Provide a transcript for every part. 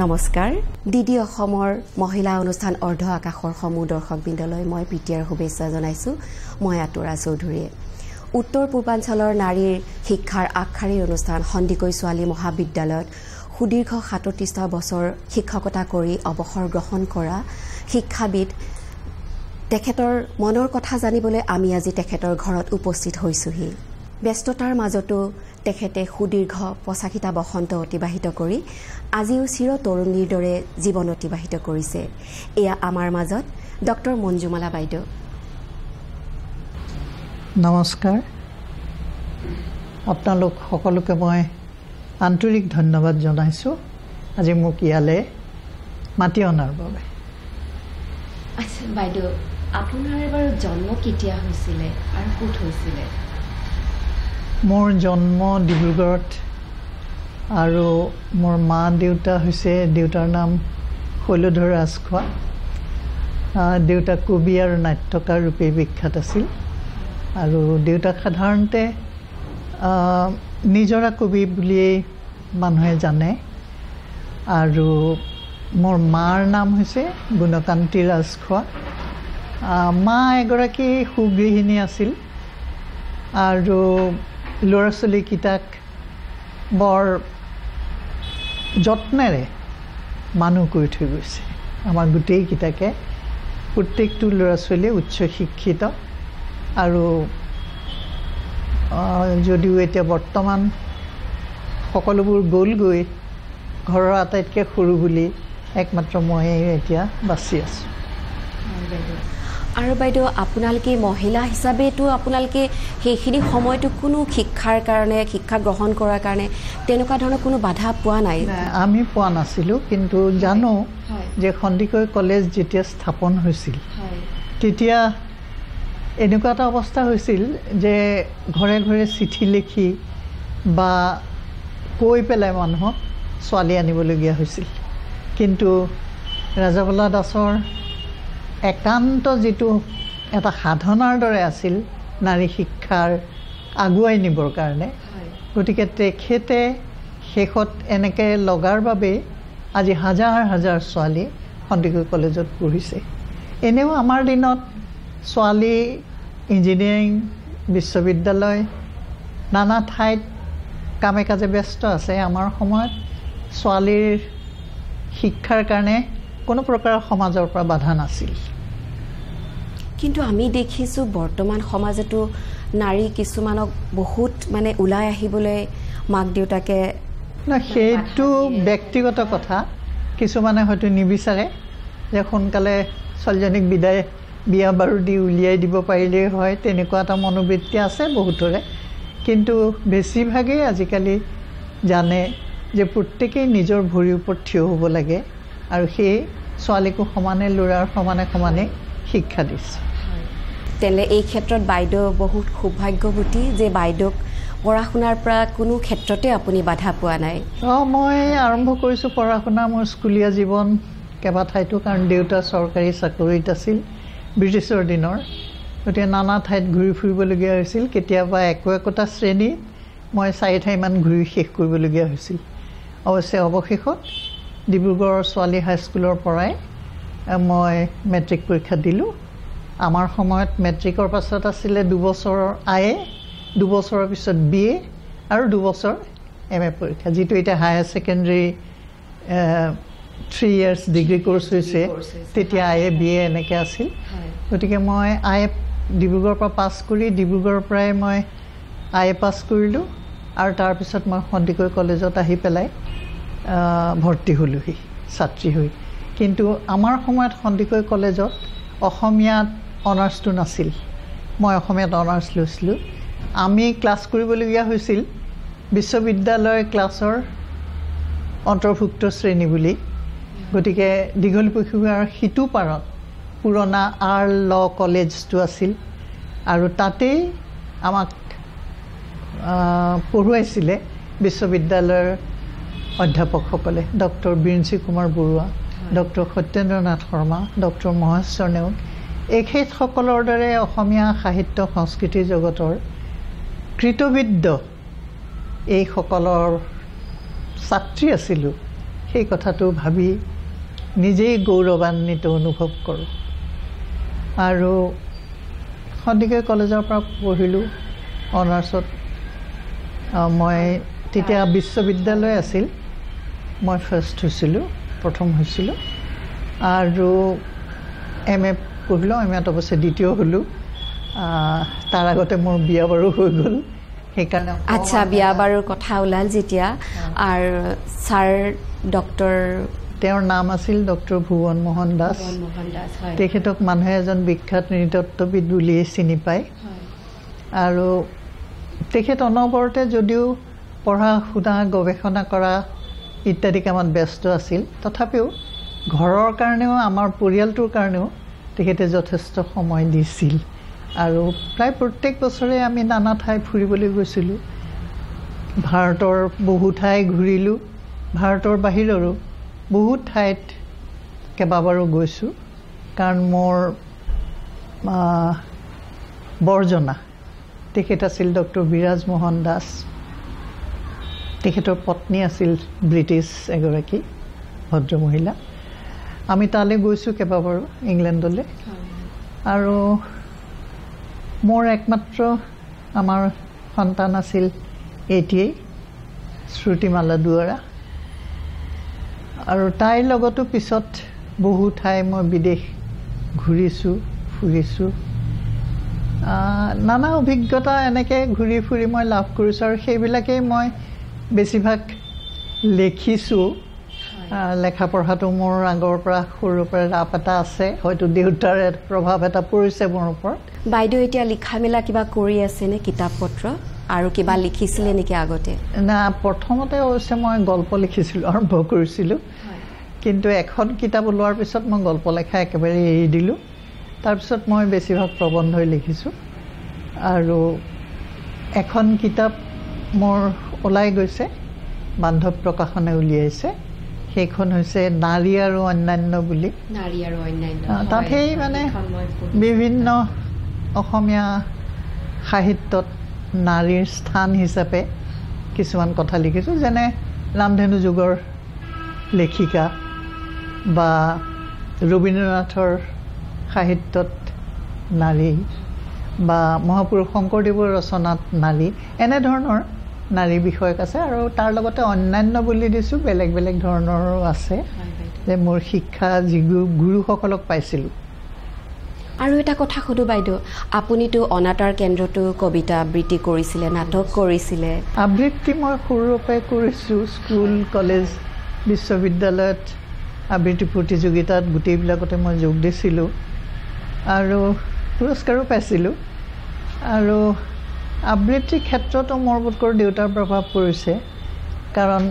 নমস্কাৰ ডিডি অসমৰ মহিলা অনুষ্ঠান অৰ্ধ আকাশৰ সমূহ দৰ্শক বিন্দলৈ মই প্ৰীতিৰ শুভেচ্ছা জনাইছো মই আতুৰা চৌধুৰীয়ে উত্তৰ পূৰ্বাঞ্চলৰ নাৰীৰ শিক্ষাৰ আগশাৰীৰ অনুষ্ঠান সন্দিকৈ ছোৱালী মহাবিদ্যালয়ত সুদীৰ্ঘ ৩৭ বছৰ শিক্ষকতা কৰি অৱসৰ গ্ৰহণ কৰা শিক্ষাবিদ তেখেতৰ মনৰ কথা জানিবলৈ আমি আজি তেখেতৰ ঘৰত উপস্থিত হৈছোহি ব্যস্ততাৰ মাজতো তেখেতে সুদীৰ্ঘ ৮৫টা বসন্ত অতিবাহিত কৰি আজিও চিৰ তৰুণীৰ দৰে জীৱন অতিবাহিত কৰিছে এয়া আমাৰ মাজত ডক্টৰ মঞ্জুমালা বাইদেউ নমস্কাৰ আপোনালোক সকলোকে মই আন্তৰিক ধন্যবাদ জনাইছো আজি মোক ইয়ালে মাতি অনাৰ বাবে আচ্ছা বাইদেউ আপোনাৰ বাৰু জন্ম কেতিয়া হৈছিল আৰু ক'ত হৈছিল মোৰ জন্ম ডিব্ৰুগড়ত আৰু মোৰ মা দেউতা হৈছে দেউতাৰ নাম শৈলধৰ ৰাজখোৱা দেউতা কবি আৰু নাট্যকাৰ ৰূপে বিখ্যাত আছিল আৰু দেউতাক সাধাৰণতে নিজৰা কবি বুলিয়েই মানুহে জানে আৰু মোৰ মাৰ নাম হৈছে গুণকান্তি ৰাজখোৱা মা এগৰাকী সুগৃহিণী আছিল আৰু ল'ৰা ছোৱালীকেইটাক বৰ যত্নেৰে মানুহ কৰি থৈ গৈছে আমাৰ গোটেইকেইটাকে প্ৰত্যেকটো ল'ৰা ছোৱালী উচ্চ শিক্ষিত আৰু যদিও এতিয়া বৰ্তমান সকলোবোৰ গ'লগৈ ঘৰৰ আটাইতকৈ সৰু বুলি একমাত্ৰ মই এতিয়া বাচি আছোঁ আৰু বাইদেউ আপোনালোকে মহিলা হিচাপেতো আপোনালোকে সেইখিনি সময়টো কোনো শিক্ষাৰ কাৰণে শিক্ষা গ্ৰহণ কৰাৰ কাৰণে তেনেকুৱা ধৰণৰ কোনো বাধা পোৱা নাই আমি পোৱা নাছিলোঁ কিন্তু জানো যে সন্দিকৈ কলেজ যেতিয়া স্থাপন হৈছিল তেতিয়া এনেকুৱা এটা অৱস্থা হৈছিল যে ঘৰে ঘৰে চিঠি লিখি বা কৈ পেলাই মানুহক ছোৱালী আনিবলগীয়া হৈছিল কিন্তু ৰাজাবল্লা দাসৰ একান্ত যিটো এটা সাধনাৰ দৰে আছিল নাৰী শিক্ষাৰ আগুৱাই নিবৰ কাৰণে গতিকে তেখেতে শেষত এনেকৈ লগাৰ বাবে আজি হাজাৰ হাজাৰ ছোৱালী সন্দিকৈ কলেজত পঢ়িছে এনেও আমাৰ দিনত ছোৱালী ইঞ্জিনিয়াৰিং বিশ্ববিদ্যালয় নানা ঠাইত কামে কাজে ব্যস্ত আছে আমাৰ সময়ত ছোৱালীৰ শিক্ষাৰ কাৰণে কোনো প্ৰকাৰৰ সমাজৰ পৰা বাধা নাছিল কিন্তু আমি দেখিছোঁ বৰ্তমান সমাজতো নাৰী কিছুমানক বহুত মানে ওলাই আহিবলৈ মাক দেউতাকে সেইটো ব্যক্তিগত কথা কিছুমানে হয়তো নিবিচাৰে যে সোনকালে ছোৱালীজনীক বিয়া বাৰু দি উলিয়াই দিব পাৰিলেই হয় তেনেকুৱা এটা মনোবৃত্তি আছে বহুতৰে কিন্তু বেছিভাগেই আজিকালি জানে যে প্ৰত্যেকেই নিজৰ ভৰিৰ ওপৰত থিয় হ'ব লাগে আৰু সেই ছোৱালীকো সমানে ল'ৰাৰ সমানে শিক্ষা দিছে তেলে এই ক্ষেত্ৰত বাইদেউ বহুত সৌভাগ্যৱতী যে বাইদেউক পঢ়া শুনাৰ পৰা কোনো ক্ষেত্ৰতে আপুনি বাধা পোৱা নাই মই আৰম্ভ কৰিছোঁ পঢ়া শুনা মোৰ স্কুলীয়া জীৱন কেইবাঠাইতো কাৰণ দেউতা চৰকাৰী চাকৰিত আছিল ব্ৰিটিছৰ দিনৰ গতিকে নানা ঠাইত ঘূৰি ফুৰিবলগীয়া হৈছিল কেতিয়াবা একোটা শ্ৰেণী মই 4 ঠাইমান ঘূৰি শেষ কৰিবলগীয়া হৈছিল অৱশ্যে অৱশেষত ডিব্ৰুগড়ৰ ছোৱালী হাইস্কুলৰ পৰাই মই মেট্ৰিক পৰীক্ষা দিলোঁ আমাৰ সময়ত মেট্ৰিকৰ পাছত আছিলে 2 বছৰৰ আইএ 2 বছৰৰ পিছত বিএ আৰু 2 বছৰ এমএ পৰীক্ষা যিটো এতিয়া higher secondary 3 years degree course হৈছে তেতিয়া আইএ বিএ এনেকৈ আছিল গতিকে মই আইএ ডিব্ৰুগড়ৰ পৰা পাছ কৰি ডিব্ৰুগড়ৰ পৰাই মই আইএ পাছ কৰিলোঁ আৰু তাৰপিছত মই সন্দিকৈ কলেজত আহি পেলাই ভৰ্তি হ'লোহি ছাত্ৰী হৈ কিন্তু আমাৰ সময়ত সন্দিকৈ কলেজত অসমীয়াত অনাৰ্ছটো নাছিল মই অসমীয়াত অনাৰ্ছ লৈছিলোঁ আমি ক্লাছ কৰিবলগীয়া হৈছিল বিশ্ববিদ্যালয় ক্লাছৰ অন্তৰ্ভুক্ত শ্ৰেণী বুলি গতিকে দীঘলী পুখুৰীৰ সিটো পাৰত পুৰণা আৰ ল কলেজটো আছিল আৰু তাতেই আমাক পঢ়ুৱাইছিলে বিশ্ববিদ্যালয়ৰ অধ্যাপকসকলে doctor Biranchi Kumar Barua doctor Satyendra Nath Sharma doctor Maheswar Neog এখেতসকলৰ দৰে অসমীয়া সাহিত্য সংস্কৃতিৰ জগতৰ কৃতবিদ্য এইসকলৰ ছাত্ৰী আছিলোঁ সেই কথাটো ভাবি নিজেই গৌৰৱান্বিত অনুভৱ কৰোঁ। আৰু সন্দিকৈ কলেজৰ পৰা পঢ়িলোঁ অনাৰ্ছত। মই তেতিয়া বিশ্ববিদ্যালয় আছিল, মই ফাৰ্ষ্ট হৈছিলোঁ, প্ৰথম হৈছিলোঁ। আৰু MA পঢ়িলোঁ, MAত অৱশ্যে দ্বিতীয় হ'লোঁ। তাৰ আগতে মোৰ বিয়া বাৰু হৈ গ'ল, সেইকাৰণে আচ্ছা বিয়া বাৰুৰ কথা ওলাল যেতিয়া। আৰু ছাৰ ডক্টৰ, তেওঁৰ নাম আছিল ডক্টৰ ভুৱন মোহন দাস। তেখেতক মানুহে এজন বিখ্যাত নৃতত্ববিদ বুলিয়ে চিনি পায়। আৰু তেখেত অনবৰতে যদিও পঢ়া শুনা গৱেষণা কৰা ইত্যাদি কামত ব্যস্ত আছিল, তথাপিও ঘৰৰ কাৰণেও আমাৰ পৰিয়ালটোৰ কাৰণেও তেখেতে যথেষ্ট সময় দিছিল। আৰু প্ৰায় প্ৰত্যেক বছৰে আমি নানা ঠাই ফুৰিবলৈ গৈছিলোঁ। ভাৰতৰ বহু ঠাই ঘূৰিলোঁ, ভাৰতৰ বাহিৰৰো বহুত ঠাইত কেইবাবাৰো গৈছোঁ। কাৰণ মোৰ বৰজনা তেখেত আছিল ডক্টৰ বিৰাজ মোহন দাস। তেখেতৰ পত্নী আছিল ব্ৰিটিছ এগৰাকী ভদ্ৰমহিলা। আমি তালৈ গৈছোঁ কেইবাবাৰো, ইংলেণ্ডলৈ। আৰু মোৰ একমাত্ৰ আমাৰ সন্তান আছিল এতিয়াই শ্ৰুতিমালা দুৱৰা। আৰু তাইৰ লগতো পিছত বহু ঠাই মই বিদেশ ঘূৰিছোঁ, ফুৰিছোঁ। নানা অভিজ্ঞতা এনেকৈ ঘূৰি ফুৰি মই লাভ কৰিছোঁ। আৰু সেইবিলাকেই মই বেছিভাগ লিখিছোঁ। লেখা পঢ়াটো মোৰ আগৰ পৰা সৰুৰ পৰা ৰাপ এটা আছে, হয়তো দেউতাৰ প্ৰভাৱ এটা পৰিছে মোৰ ওপৰত। বাইদেউ এতিয়া লিখা মেলা কিবা কৰি আছেনে, কিতাপ পত্ৰ আৰু কিবা লিখিছিলে নেকি আগতে? না, প্ৰথমতে অৱশ্যে মই গল্প লিখিছিলোঁ, আৰম্ভ কৰিছিলোঁ। কিন্তু এখন কিতাপ ওলোৱাৰ পিছত মই গল্প লেখা একেবাৰে এৰি দিলোঁ। তাৰপিছত মই বেছিভাগ প্ৰবন্ধই লিখিছোঁ। আৰু এখন কিতাপ মোৰ ওলাই গৈছে, বান্ধৱ প্ৰকাশনে উলিয়াইছে। সেইখন হৈছে নাৰী আৰু অন্যান্য বুলি। নাৰী আৰু অন্যান্য, তাত সেই মানে বিভিন্ন অসমীয়া সাহিত্যত নাৰীৰ স্থান হিচাপে কিছুমান কথা লিখিছোঁ, যেনে ৰামধেনু যুগৰ লেখিকা বা ৰবীন্দ্ৰনাথৰ সাহিত্যত নাৰী বা মহাপুৰুষ শংকৰদেৱৰ ৰচনাত নাৰী, এনেধৰণৰ নাৰী বিষয়ক আছে। আৰু তাৰ লগতে অন্যান্য বুলি দিছোঁ, বেলেগ বেলেগ ধৰণৰো আছে, যে মোৰ শিক্ষা যি গুৰুসকলক পাইছিলোঁ। আৰু এটা কথা সুধো বাইদেউ, আপুনিতো অনাতাঁৰ কেন্দ্ৰতো কবিতা আবৃত্তি কৰিছিলে, নাটক কৰিছিলে। আবৃত্তি মই সৰুৰে পৰাই কৰিছোঁ, স্কুল, কলেজ, বিশ্ববিদ্যালয়ত আবৃত্তি প্ৰতিযোগিতাত গোটেইবিলাকতে মই যোগ দিছিলোঁ আৰু পুৰস্কাৰো পাইছিলোঁ। আৰু আবৃত্তিৰ ক্ষেত্ৰতো মোৰ বোধকৰোঁ দেউতাৰ প্ৰভাৱ পৰিছে। কাৰণ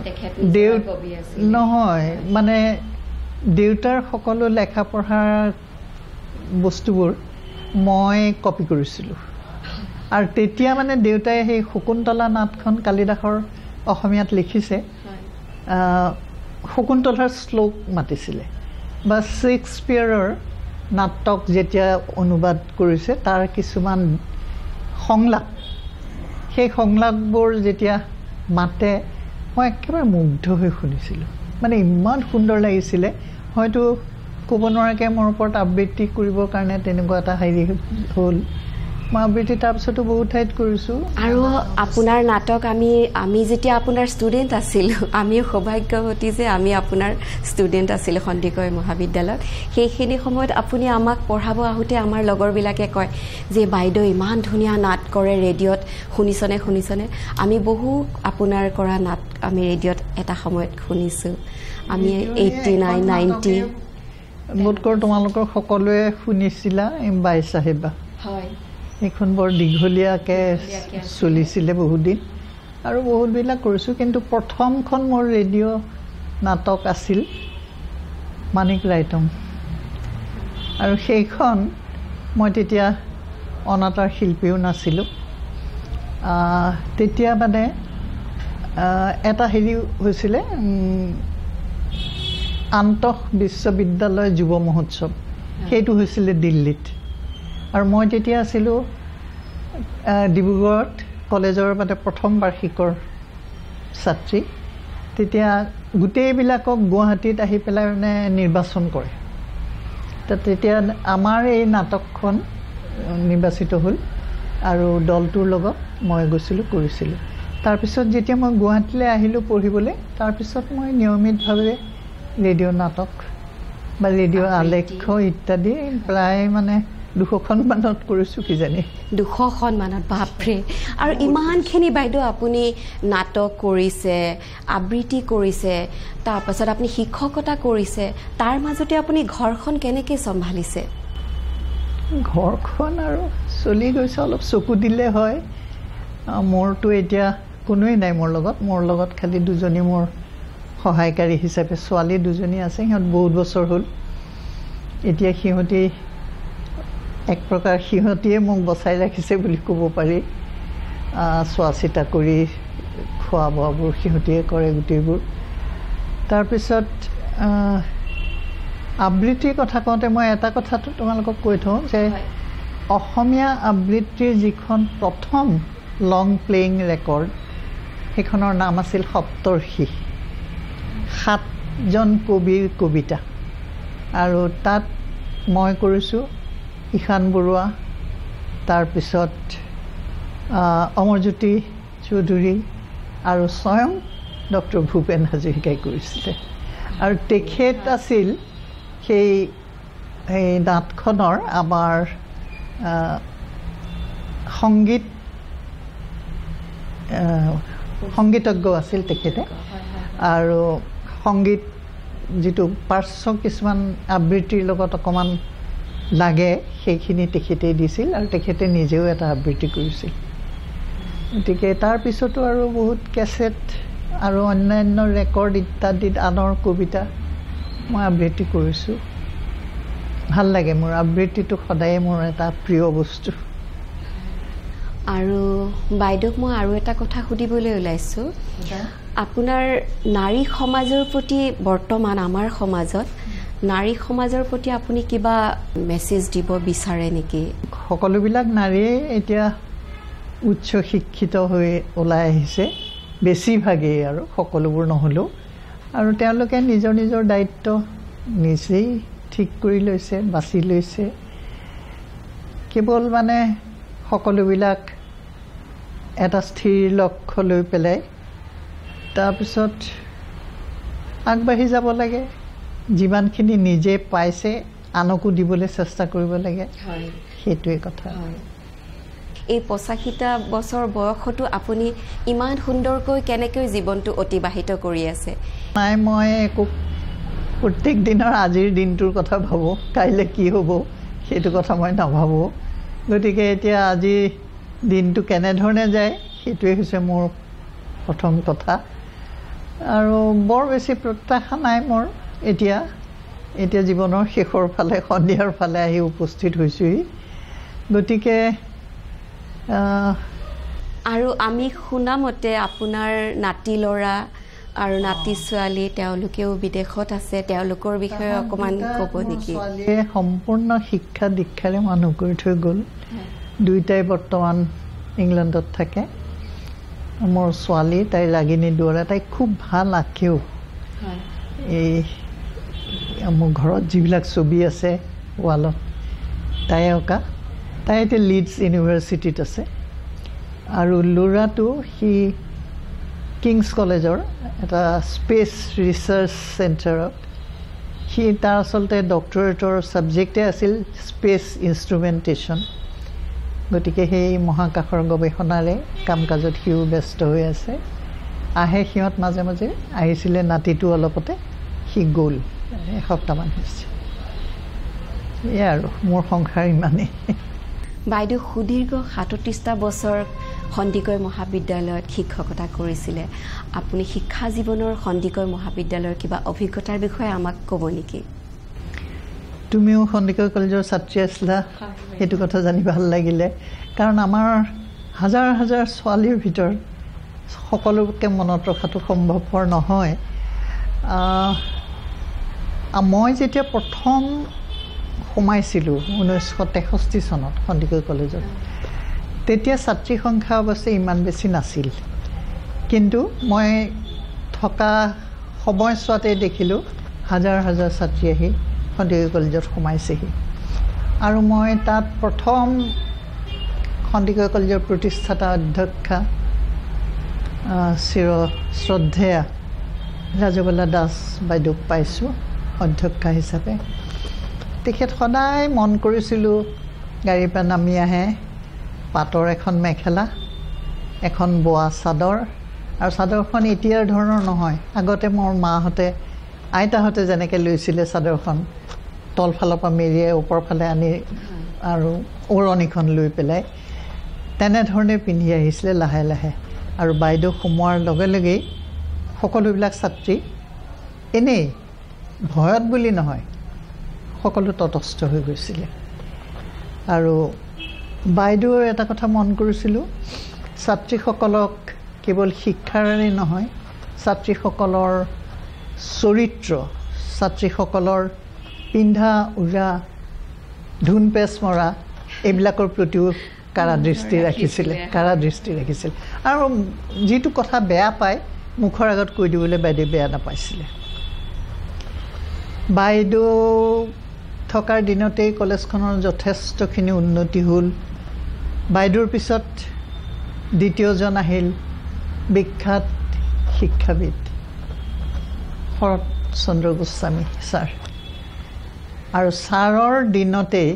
নহয়, মানে দেউতাৰ সকলো লেখা পঢ়াৰ বস্তুবোৰ মই কপি কৰিছিলোঁ। আৰু তেতিয়া মানে দেউতাই সেই শকুন্তলা নাটখন কালিদাসৰ অসমীয়াত লিখিছে, শকুন্তলাৰ শ্লোক মাতিছিলে। বা শ্বেক্সপিয়াৰৰ নাটক যেতিয়া অনুবাদ কৰিছে, তাৰ কিছুমান সংলাপ, সেই সংলাপবোৰ যেতিয়া মাতে মই একেবাৰে মুগ্ধ হৈ শুনিছিলোঁ। মানে ইমান সুন্দৰ লাগিছিলে, হয়তো ক'ব নোৱাৰাকৈ মোৰ ওপৰত আবৃত্তি কৰিবৰ কাৰণে তেনেকুৱা এটা হেৰি হ'ল। মই আবৃত্তি তাৰপিছতো বহুত ঠাইত কৰিছোঁ। আৰু আপোনাৰ নাটক আমি যেতিয়া আপোনাৰ ষ্টুডেণ্ট আছিলোঁ, আমিও সৌভাগ্যৱতী যে আমি আপোনাৰ ষ্টুডেণ্ট আছিলোঁ সন্দিকৈ মহাবিদ্যালয়ত। সেইখিনি সময়ত আপুনি আমাক পঢ়াব আহোঁতে আমাৰ লগৰবিলাকে কয় যে বাইদেউ ইমান ধুনীয়া নাট কৰে, ৰেডিঅ'ত শুনিছনে? আমি বহু আপোনাৰ কৰা নাট আমি ৰেডিঅ'ত এটা সময়ত শুনিছোঁ। আমি 89, 90 বোধকৰোঁ তোমালোকৰ সকলোৱে শুনিছিলা বাই চাহেবা। হয়, এইখন বৰ দীঘলীয়াকৈ চলিছিলে বহুদিন আৰু বহুতবিলাক কৰিছোঁ। কিন্তু প্ৰথমখন মোৰ ৰেডিঅ' নাটক আছিল মানিক ৰাইটম। আৰু সেইখন মই তেতিয়া অনাতাঁৰ শিল্পীও নাছিলোঁ। তেতিয়া মানে এটা হেৰি হৈছিলে, আন্তঃ বিশ্ববিদ্যালয় যুৱ মহোৎসৱ, সেইটো হৈছিলে দিল্লীত। আৰু মই তেতিয়া আছিলোঁ ডিব্ৰুগড়ত কলেজৰ মানে প্ৰথম বাৰ্ষিকৰ ছাত্ৰী। তেতিয়া গোটেইবিলাকক গুৱাহাটীত আহি পেলাই মানে নিৰ্বাচন কৰে তেতিয়া আমাৰ এই নাটকখন নিৰ্বাচিত হ'ল আৰু দলটোৰ লগত মই গৈছিলোঁ কৰিছিলোঁ তাৰপিছত যেতিয়া মই গুৱাহাটীলৈ আহিলোঁ পঢ়িবলৈ তাৰপিছত মই নিয়মিতভাৱে ৰেডিঅ' নাটক বা ৰেডিঅ' আলেখ্য ইত্যাদি প্ৰায় মানে 200খন মানত কৰিছোঁ কিজানি 200খন মানত বাপৰে আৰু ইমানখিনি বাইদেউ আপুনি নাটক কৰিছে আবৃত্তি কৰিছে তাৰপাছত আপুনি শিক্ষকতা কৰিছে তাৰ মাজতে আপুনি ঘৰখন কেনেকৈ চম্ভালিছে ঘৰখন আৰু চলি গৈছে অলপ চকু দিলে হয় মোৰতো এতিয়া কোনোৱেই নাই মোৰ লগত খালি দুজনী মোৰ সহায়কাৰী হিচাপে ছোৱালী দুজনী আছে সিহঁত বহুত বছৰ হ'ল এতিয়া সিহঁতি এক প্ৰকাৰ সিহঁতিয়ে মোক বচাই ৰাখিছে বুলি ক'ব পাৰি চোৱা চিতা কৰি খোৱা বোৱাবোৰ সিহঁতিয়ে কৰে গোটেইবোৰ তাৰপিছত আবৃত্তিৰ কথা কওঁতে মই এটা কথাটো তোমালোকক কৈ থওঁ যে অসমীয়া আবৃত্তিৰ যিখন প্ৰথম লং প্লেয়িং ৰেকৰ্ড সেইখনৰ নাম আছিল সপ্তৰ্ষি 7জন কবিৰ কবিতা আৰু তাত মই কৰিছোঁ ঈশান বৰুৱা তাৰপিছত অমৰজ্যোতি চৌধুৰী আৰু স্বয়ং ডক্টৰ ভূপেন হাজৰিকাই কৰিছিলে আৰু তেখেত আছিল সেই নাটখনৰ আমাৰ সংগীতজ্ঞ আছিল তেখেতে আৰু সংগীত যিটো পাৰ্শ্ব কিছুমান আবৃত্তিৰ লগত অকণমান লাগে সেইখিনি তেখেতেই দিছিল আৰু তেখেতে নিজেও এটা আবৃত্তি কৰিছিল গতিকে তাৰপিছতো আৰু বহুত কেছেট আৰু অন্যান্য ৰেকৰ্ড ইত্যাদিত আনৰ কবিতা মই আবৃত্তি কৰিছোঁ ভাল লাগে মোৰ আবৃত্তিটো সদায় মোৰ এটা প্ৰিয় বস্তু আৰু বাইদেউক মই আৰু এটা কথা সুধিবলৈ ওলাইছোঁ আপোনাৰ নাৰী সমাজৰ প্ৰতি বৰ্তমান আমাৰ সমাজত নাৰী সমাজৰ প্ৰতি আপুনি কিবা মেছেজ দিব বিচাৰে নেকি সকলোবিলাক নাৰীয়ে এতিয়া উচ্চ শিক্ষিত হৈ ওলাই আহিছে বেছিভাগেই আৰু সকলোবোৰ নহ'লেও আৰু তেওঁলোকে নিজৰ নিজৰ দায়িত্ব নিজেই ঠিক কৰি লৈছে বাছি লৈছে কেৱল মানে সকলোবিলাক এটা স্থিৰ লক্ষ্য লৈ পেলাই তাৰপিছত আগবাঢ়ি যাব লাগে যিমানখিনি নিজে পাইছে আনকো দিবলৈ চেষ্টা কৰিব লাগে সেইটোৱে কথা এই 85টা বছৰ বয়সতো আপুনি ইমান সুন্দৰকৈ কেনেকৈ জীৱনটো অতিবাহিত কৰি আছে নাই মই একো প্ৰত্যেক দিনৰ আজিৰ দিনটোৰ কথা ভাবোঁ কাইলৈ কি হ'ব সেইটো কথা মই নাভাবোঁ গতিকে এতিয়া আজি দিনটো কেনেধৰণে যায় সেইটোৱে হৈছে মোৰ প্ৰথম কথা আৰু বৰ বেছি প্ৰত্যাশা নাই মোৰ এতিয়া জীৱনৰ শেষৰ ফালে সন্ধিয়াৰ ফালে আহি উপস্থিত হৈছোহি গতিকে আৰু আমি শুনামতে আপোনাৰ নাতি ল'ৰা আৰু নাতি ছোৱালী তেওঁলোকেও বিদেশত আছে তেওঁলোকৰ বিষয়ে অকণমান ক'ব নেকি ছোৱালীয়ে সম্পূৰ্ণ শিক্ষা দীক্ষাৰে মানুহ কৰি থৈ গ'ল দুইটাই বৰ্তমান ইংলেণ্ডত থাকে মোৰ ছোৱালী তাইৰ ৰাগিনী দুৱৰা তাই খুব ভাল আঁকেও এই মোৰ ঘৰত যিবিলাক ছবি আছে ৱালত তাই অঁকা তাই এতিয়া লিডছ ইউনিভাৰ্চিটিত আছে আৰু ল'ৰাটো সি কিংছ কলেজৰ এটা স্পেচ ৰিচাৰ্চ চেণ্টাৰত সি তাৰ আচলতে ডক্টৰেটৰ ছাবজেক্টে আছিল স্পেচ ইনষ্ট্ৰুমেণ্টেশ্যন গতিকে সেই মহাকাশৰ গৱেষণাৰে কাম কাজত সিও ব্যস্ত হৈ আছে আহে সিহঁত মাজে মাজে আহিছিলে নাতিটো অলপতে সি গ'ল এসপ্তাহমান হৈছে এয়া আৰু মোৰ সংসাৰ ইমানেই বাইদেউ সুদীৰ্ঘ 37টা বছৰ সন্দিকৈ মহাবিদ্যালয়ত শিক্ষকতা কৰিছিলে আপুনি শিক্ষা জীৱনৰ সন্দিকৈ মহাবিদ্যালয়ৰ কিবা অভিজ্ঞতাৰ বিষয়ে আমাক ক'ব নেকি তুমিও সন্দিকৈ কলেজৰ ছাত্ৰী আছিলা সেইটো কথা জানি ভাল লাগিলে কাৰণ আমাৰ হাজাৰ হাজাৰ ছোৱালীৰ ভিতৰত সকলোকে মনত ৰখাটো সম্ভৱপৰ নহয় মই যেতিয়া প্ৰথম সোমাইছিলোঁ 1963 চনত সন্দিকৈ কলেজত তেতিয়া ছাত্ৰী সংখ্যা অৱশ্যে ইমান বেছি নাছিল কিন্তু মই থকা সময়ছোৱাতে দেখিলোঁ হাজাৰ হাজাৰ ছাত্ৰী আহি সন্দিকৈ কলেজত সোমাইছেহি আৰু মই তাত প্ৰথম সন্দিকৈ কলেজৰ প্ৰতিষ্ঠাতা অধ্যক্ষা চিৰ শ্ৰদ্ধেয়া ৰাজগোলা দাস বাইদেউক পাইছোঁ অধ্যক্ষা হিচাপে। তেখেত সদায় মন কৰিছিলোঁ গাড়ীৰ পৰা নামি আহে পাটৰ এখন মেখেলা এখন বোৱা চাদৰ আৰু চাদৰখন এতিয়াৰ ধৰণৰ নহয়। আগতে মোৰ মাহঁতে আইতাহঁতে যেনেকৈ লৈছিলে চাদৰখন তলফালৰ পৰা মেৰিয়াই ওপৰফালে আনি আৰু ওৰণিখন লৈ পেলাই তেনেধৰণে পিন্ধি আহিছিলে লাহে লাহে। আৰু বাইদেউ সোমোৱাৰ লগে লগেই সকলোবিলাক ছাত্ৰী এনেই ভয়ত বুলি নহয় সকলো তটস্থ হৈ গৈছিলে। আৰু বাইদেউৰ এটা কথা মন কৰিছিলোঁ ছাত্ৰীসকলক কেৱল শিক্ষাৰেই নহয় ছাত্ৰীসকলৰ চৰিত্ৰ ছাত্ৰীসকলৰ পিন্ধা উৰা ধুন পেচ মৰা এইবিলাকৰ প্ৰতিও কাৰা দৃষ্টি ৰাখিছিল আৰু যিটো কথা বেয়া পায় মুখৰ আগত কৈ দিবলৈ বাইদেউ বেয়া নাপাইছিলে। বাইদেউ থকাৰ দিনতেই কলেজখনৰ যথেষ্টখিনি উন্নতি হ'ল। বাইদেউৰ পিছত দ্বিতীয়জন আহিল বিখ্যাত শিক্ষাবিদ শৰৎ চন্দ্ৰ গোস্বামী ছাৰ আৰু ছাৰৰ দিনতেই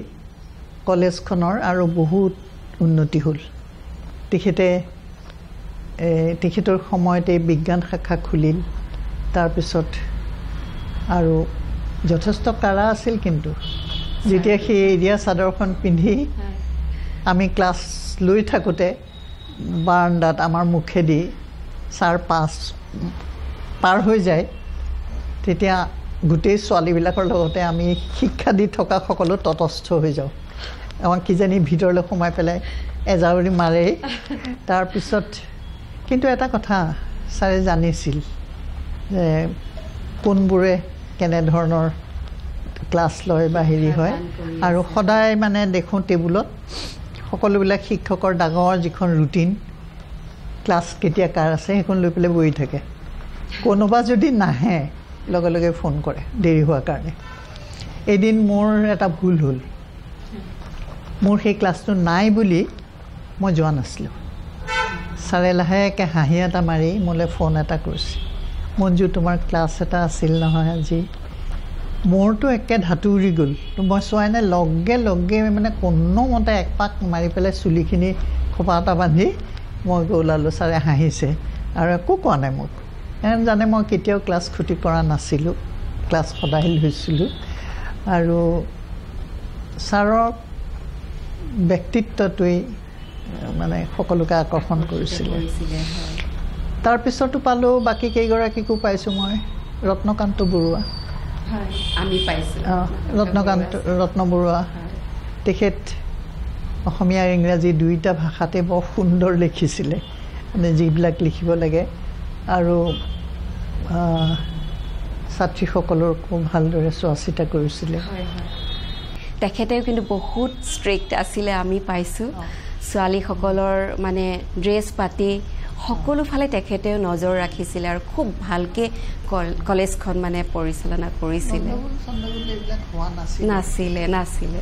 কলেজখনৰ আৰু বহুত উন্নতি হ'ল। তেখেতৰ সময়তে বিজ্ঞান শাখা খুলিল। তাৰপিছত আৰু যথেষ্ট কাৰা আছিল কিন্তু যেতিয়া সেই এৰিয়া চাদৰখন পিন্ধি আমি ক্লাছ লৈ থাকোঁতে বাৰাণ্ডাত আমাৰ মুখেদি ছাৰ পাৰ হৈ যায় তেতিয়া গোটেই ছোৱালীবিলাকৰ লগতে আমি শিক্ষা দি থকা সকলো তটস্থ হৈ যাওঁ। আমাক কিজানি ভিতৰলৈ সোমাই পেলাই এজাউৰি মাৰেই। তাৰপিছত কিন্তু এটা কথা ছাৰে জানিছিল যে কোনবোৰে কেনেধৰণৰ ক্লাছ লয় বা হেৰি হয় আৰু সদায় মানে দেখোঁ টেবুলত সকলোবিলাক শিক্ষকৰ ডাঙৰ যিখন ৰুটিন ক্লাছ কেতিয়া কাৰ আছে সেইখন লৈ পেলাই বহি থাকে। কোনোবা যদি নাহে লগে লগে ফোন কৰে দেৰি হোৱাৰ কাৰণে। এদিন মোৰ এটা ভুল হ'ল, মোৰ সেই ক্লাছটো নাই বুলি মই যোৱা নাছিলোঁ। ছাৰে লাহেকৈ হাঁহি এটা মাৰি মোলৈ ফোন এটা কৰিছে, মঞ্জু তোমাৰ ক্লাছ এটা আছিল নহয় আজি। মোৰতো একে ধাতু উৰি গ'ল। মই চোৱাই নাই লগে লগে মানে কোনোমতে একপাক মাৰি পেলাই চুলিখিনি খোপা এটা বান্ধি মই ওলালোঁ। ছাৰে হাঁহিছে আৰু একো কোৱা নাই মোক। জানে মই কেতিয়াও ক্লাছ ক্ষতি কৰা নাছিলোঁ, ক্লাছ সদায় লৈছিলোঁ। আৰু ছাৰৰ ব্যক্তিত্বটোৱেই মানে সকলোকে আকৰ্ষণ কৰিছিলে। তাৰপিছতো পালোঁ বাকী কেইগৰাকীকো পাইছোঁ মই। ৰত্নকান্ত বৰুৱা ৰত্ন বৰুৱা তেখেত অসমীয়া আৰু ইংৰাজী দুয়োটা ভাষাতে বৰ সুন্দৰ লিখিছিলে, মানে যিবিলাক লিখিব লাগে আৰু ছাত্ৰীসকলৰ খুব ভালদৰে চোৱা চিতা কৰিছিলে। তেখেতেও কিন্তু বহুত ষ্ট্ৰিক্ট আছিলে, আমি পাইছোঁ। ছোৱালীসকলৰ মানে ড্ৰেছ পাতি সকলো ফালে তেখেতেও নজৰ ৰাখিছিলে আৰু খুব ভালকৈ কলেজখন মানে পৰিচালনা কৰিছিলে। নাছিলে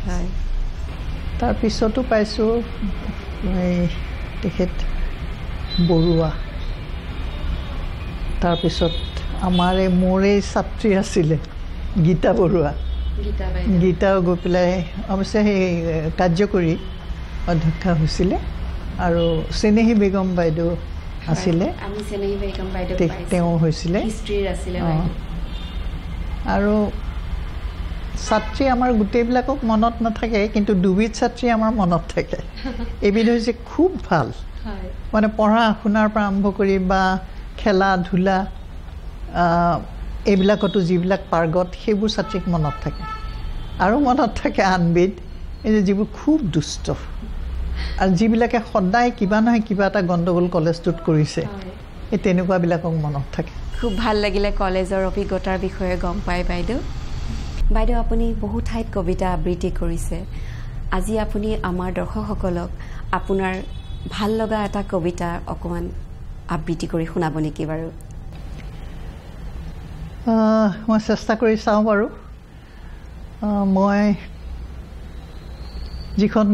হয়। তাৰপিছতো পাইছোঁ তেখেত বৰুৱা। তাৰপিছত মোৰেই ছাত্ৰী আছিলে গীতা বৰুৱা। গীতাও গৈ পেলাই অৱশ্যে সেই কাৰ্যকৰী অধ্যক্ষা হৈছিলে। আৰু চেনেহী বেগম বাইদেউ আছিলে, তেওঁ হৈছিলে। আৰু ছাত্ৰী আমাৰ গোটেইবিলাকক মনত নাথাকে কিন্তু দুবিধ ছাত্ৰী আমাৰ মনত থাকে। এবিধ হৈছে খুব ভাল, মানে পঢ়া শুনাৰ পৰা আৰম্ভ কৰি বা খেলা ধূলা এইবিলাকতো যিবিলাক পাৰ্গত সেইবোৰ ছাত্ৰীক মনত থাকে। আৰু মনত থাকে আনবিধ এই যে যিবোৰ খুব দুষ্ট আৰু যিবিলাকে সদায় কিবা নহয় কিবা এটা গণ্ডগোল কলেজটোত কৰিছে, এই তেনেকুৱাবিলাকক মনত থাকে। খুব ভাল লাগিলে কলেজৰ অভিজ্ঞতাৰ বিষয়ে গম পাই বাইদেউ। আপুনি বহু ঠাইত কবিতা আবৃত্তি কৰিছে। আজি আপুনি আমাৰ দৰ্শকসকলক আপোনাৰ ভাল লগা এটা কবিতা অকণমান আবৃত্তি কৰি শুনাব নেকি বাৰু? মই চেষ্টা কৰি চাওঁ বাৰু। মই যিখন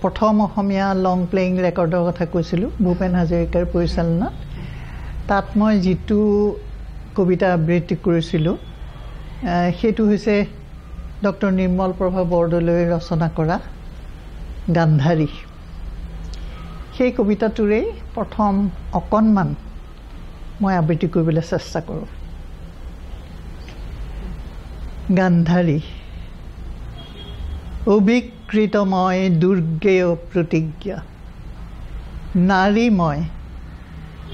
প্ৰথম অসমীয়া লং প্লেয়িং ৰেকৰ্ডৰ কথা কৈছিলোঁ ভূপেন হাজৰিকাৰ পৰিচালনাত, তাত মই যিটো কবিতা আবৃত্তি কৰিছিলোঁ সেইটো হৈছে ডক্টৰ নিৰ্মল প্ৰভা বৰদলৈয়ে ৰচনা কৰা গান্ধাৰী। সেই কবিতাটোৰেই প্ৰথম অকণমান মই আবৃত্তি কৰিবলৈ চেষ্টা কৰোঁ। গান্ধাৰী। অবিকৃতময় দুৰ্গেয় প্ৰতিজ্ঞা, নাৰী মই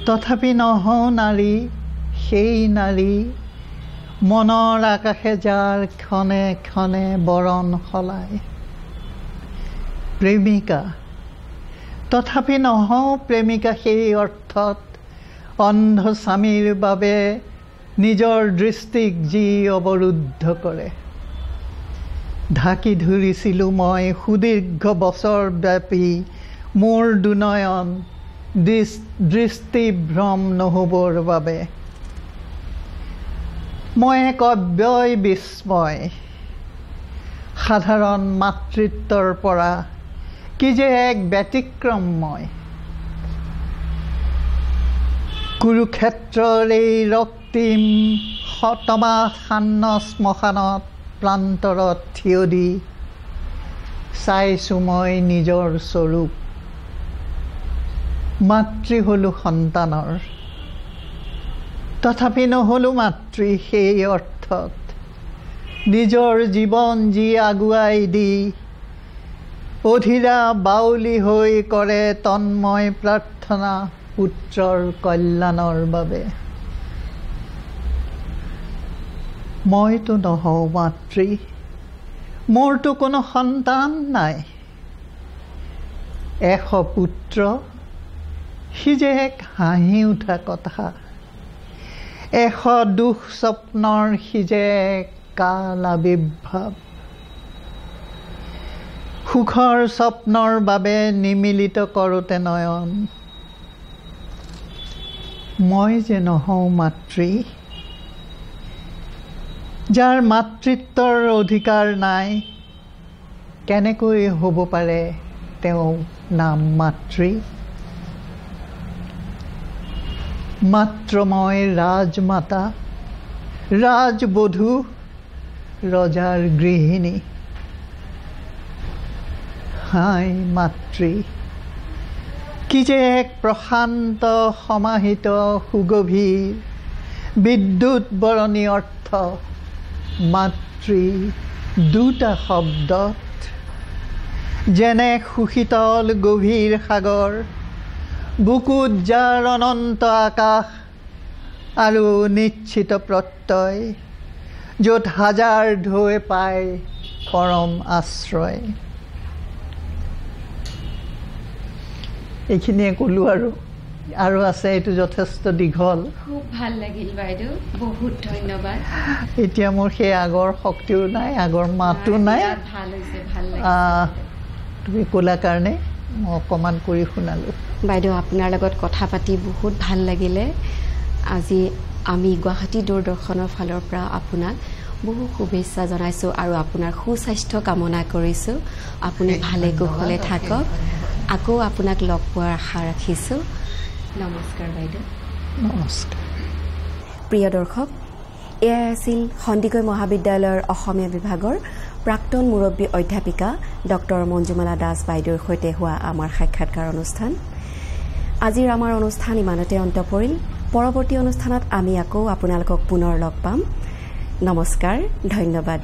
তথাপি নহওঁ নাৰী, সেই নাৰী মনৰ আকাশে যাৰ ক্ষণে ক্ষণে বৰণ সলায়। প্ৰেমিকা তথাপি নহওঁ প্ৰেমিকা, সেই অৰ্থত অন্ধ স্বামীৰ বাবে নিজৰ দৃষ্টিক যি অৱৰুদ্ধ কৰে। ঢাকি ধৰিছিলোঁ মই সুদীৰ্ঘ বছৰব্যাপী মোৰ দুনয়ন দৃষ্টিভ্ৰম নহ'বৰ বাবে। মই এক অব্যয় বিস্ময়, সাধাৰণ মাতৃত্বৰ পৰা কি যে এক ব্যতিক্ৰম মই। কুৰুক্ষেত্ৰৰ এই ৰক্তিম তমাশান্ন শ্মশানত প্ৰান্তৰত থিয় দি চাইছোঁ মই নিজৰ স্বৰূপ। মাতৃ হ'লোঁ সন্তানৰ, তথাপি নহ'লোঁ মাতৃ, সেই অৰ্থত নিজৰ জীৱন যি আগুৱাই দি অধীৰা বাউলী হৈ কৰে তন্ময় প্ৰাৰ্থনা পুত্ৰৰ কল্যাণৰ বাবে। মইতো নহওঁ মাতৃ, মোৰতো কোনো সন্তান নাই। এশ পুত্ৰ, সি যে এক হাঁহি উঠা কথা। এশ দুখ স্বপ্নৰ সি যে এক কাল আবিৰ্ভাৱ। সুখৰ স্বপ্নৰ বাবে নিমিলিত কৰোঁতে নয়ন। মই যে নহওঁ মাতৃ, যাৰ মাতৃত্বৰ অধিকাৰ নাই, কেনেকৈ হ'ব পাৰে তেওঁ নাম মাতৃ। মাত্ৰ মই ৰাজমাতা, ৰাজবধূ, ৰজাৰ গৃহিণী। হাই মাতৃ, কি যে এক প্ৰশান্ত সমাহিত সুগভীৰ বিদ্যুৎ বৰণী অৰ্থ মাতৃ দুটা শব্দত। যেনে সুশীতল গভীৰ সাগৰ, বুকুত যাৰ অনন্ত আকাশ আৰু নিশ্চিত প্ৰত্যয়, য'ত হাজাৰ ঢৌৱে পায় পৰম আশ্ৰয়। এইখিনিয়ে ক'লোঁ আৰু আছে, এইটো যথেষ্ট দীঘল। খুব ভাল লাগিল বাইদেউ, বহুত ধন্যবাদ। এতিয়া মোৰ সেই আগৰ শক্তিও নাই, আগৰ মাতো নাই। ভাল হৈছে, ভাল লাগিছে। তুমি ক'লা কাৰণে মই অকণমান কৰি শুনালোঁ। বাইদেউ আপোনাৰ লগত কথা পাতি বহুত ভাল লাগিলে। আজি আমি গুৱাহাটী দূৰদৰ্শনৰ ফালৰ পৰা আপোনাক বহু শুভেচ্ছা জনাইছোঁ আৰু আপোনাৰ সুস্বাস্থ্য কামনা কৰিছোঁ। আপুনি ভালে কুশলে থাকক। আকৌ আপোনাক লগ পোৱাৰ আশা ৰাখিছোঁ। নমস্কাৰ বাইদেউ। নমস্কাৰ। প্ৰিয় দৰ্শক, এয়াই আছিল সন্দিকৈ মহাবিদ্যালয়ৰ অসমীয়া বিভাগৰ প্ৰাক্তন মুৰব্বী অধ্যাপিকা ডক্টৰ মঞ্জুমালা দাস বাইদেউৰ সৈতে হোৱা আমাৰ সাক্ষাৎকাৰ অনুষ্ঠান। আজিৰ আমাৰ অনুষ্ঠান ইমানতে অন্ত পৰিল। পৰৱৰ্তী অনুষ্ঠানত আমি আকৌ আপোনালোকক পুনৰ লগ পাম। নমস্কাৰ, ধন্যবাদ।